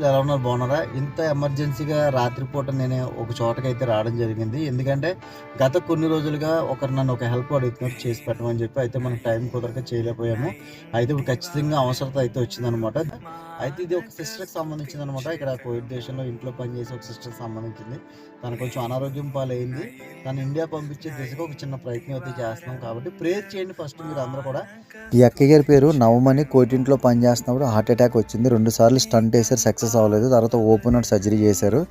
ఎలా ఉన్నారు, బాగున్నారా? ఇంత ఎమర్జెన్సీగా రాత్రిపూట నేను ఒక చోటకైతే రావడం జరిగింది. ఎందుకంటే గత కొన్ని రోజులుగా నన్ను ఒక హెల్ప్ అడుగుతున్నారు, చేసి పెట్టమని చెప్పి. అయితే మనకు టైం కుదరక చేయలేకపోయాము. అయితే ఇప్పుడు ఖచ్చితంగా అవసరత అయితే వచ్చిందనమాట. అయితే ఇది ఒక సిస్టర్కి సంబంధించిందనమాట. ఇక్కడ కోవిడ్ దేశంలో ఇంట్లో పనిచేసే ఒక సిస్టర్కి సంబంధించింది. తను కొంచెం అనారోగ్యం పాలైంది. తను ఇండియా పంపించే దిశగా ఒక చిన్న ప్రయత్నం అయితే చేస్తున్నాం. కాబట్టి ప్రేయర్ చేయండి ఫస్ట్ మీరు అందరూ కూడా. ఈ అక్కయ్య గారి పేరు నవమని. కోటింట్లో పనిచేస్తున్నప్పుడు హార్ట్ అటాక్ వచ్చింది. 2 సార్లు స్టంట్ వేసారు, సక్సెస్ అవ్వలేదు. తర్వాత ఓపెన్ హార్ట్ సర్జరీ చేశారు.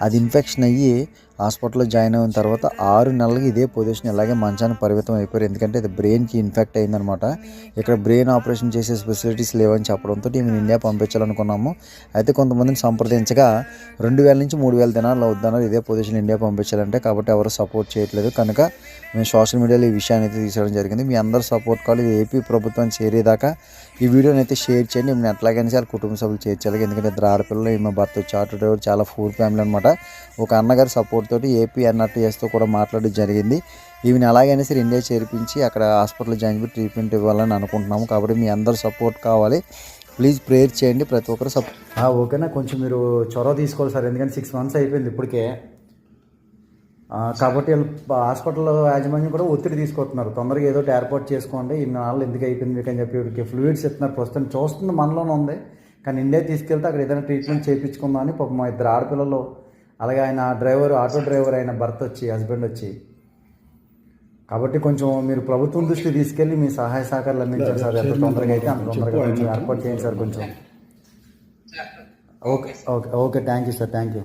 అది ఇన్ఫెక్షన్ అయ్యి హాస్పిటల్లో జాయిన్ అయిన తర్వాత 6 నెలలకి ఇదే పొజిషన్ ఇలాగే మంచానికి పరిమితం అయిపోయారు. ఎందుకంటే ఇది బ్రెయిన్కి ఇన్ఫెక్ట్ అయిందనమాట. ఇక్కడ బ్రెయిన్ ఆపరేషన్ చేసే ఫెసిలిటీస్ లేవని చెప్పడంతో మేము ఇండియా పంపించాలనుకున్నాము. అయితే కొంతమందిని సంప్రదించగా 2000 నుంచి 3000 దినాలు అవుతున్నారు ఇదే పొజిషన్ ఇండియా పంపించాలంటే. కాబట్టి ఎవరు సపోర్ట్ చేయట్లేదు. కనుక మేము సోషల్ మీడియాలో ఈ విషయాన్ని అయితే తీసుకోవడం జరిగింది. మీ అందరూ సపోర్ట్ కావాలి. ఇది ఏపీ ప్రభుత్వం చేరేదాకా ఈ వీడియోని అయితే షేర్ చేయండి. మేము ఎట్లాగైనా వాళ్ళ కుటుంబ సభ్యులు చేర్చాలి. ఎందుకంటే ఇద్దరు ఆడపిల్లలు, ఈమె భర్త వచ్చి ఆటో డ్రైవర్, చాలా పూర్ ఫ్యామిలీ అనమాట. ఒక అన్నగారి సపోర్ట్ తోటి ఏపీ ఎన్ఆర్టీఎస్తో కూడా మాట్లాడడం జరిగింది. ఈమెను అలాగైనా సరే ఇండియా చేర్పించి అక్కడ హాస్పిటల్ జాయిన్ చేసి ట్రీట్మెంట్ ఇవ్వాలని అనుకుంటున్నాము. కాబట్టి మీ అందరూ సపోర్ట్ కావాలి. ప్లీజ్ ప్రేయర్ చేయండి. ప్రతి ఒక్కరు ఓకేనా. కొంచెం మీరు చొరవ తీసుకోవాలి సార్, ఎందుకంటే 6 months అయిపోయింది ఇప్పటికే. కాబట్టి హాస్పిటల్ యాజమాన్యం కూడా ఒత్తిడి తీసుకొస్తున్నారు. తొందరగా ఏదో ఏర్పాటు చేసుకోండి, ఇన్ని నాళ్ళు ఎందుకు అయిపోయింది మీకు అని చెప్పి వీరికి ఫ్లూయిడ్స్ ఇస్తున్నారు. ప్రస్తుతం చూస్తుంది మనలోనే ఉంది, కానీ ఇండియా తీసుకెళ్తే అక్కడ ఏదైనా ట్రీట్మెంట్ చేయించుకుందాం అని పాపం మా 2 ఆడపిల్లలు, అలాగే ఆయన డ్రైవర్, ఆటో డ్రైవర్ అయిన భర్త వచ్చి, హస్బెండ్ వచ్చి. కాబట్టి కొంచెం మీరు ప్రభుత్వం దృష్టి తీసుకెళ్ళి మీ సహాయ సహకారాలు అందించారు సార్. ఎంత తొందరగా అయితే అంత తొందరగా కొంచెం ఏర్పాటు చేయండి సార్ కొంచెం. Okay okay okay, thank you sir, thank you.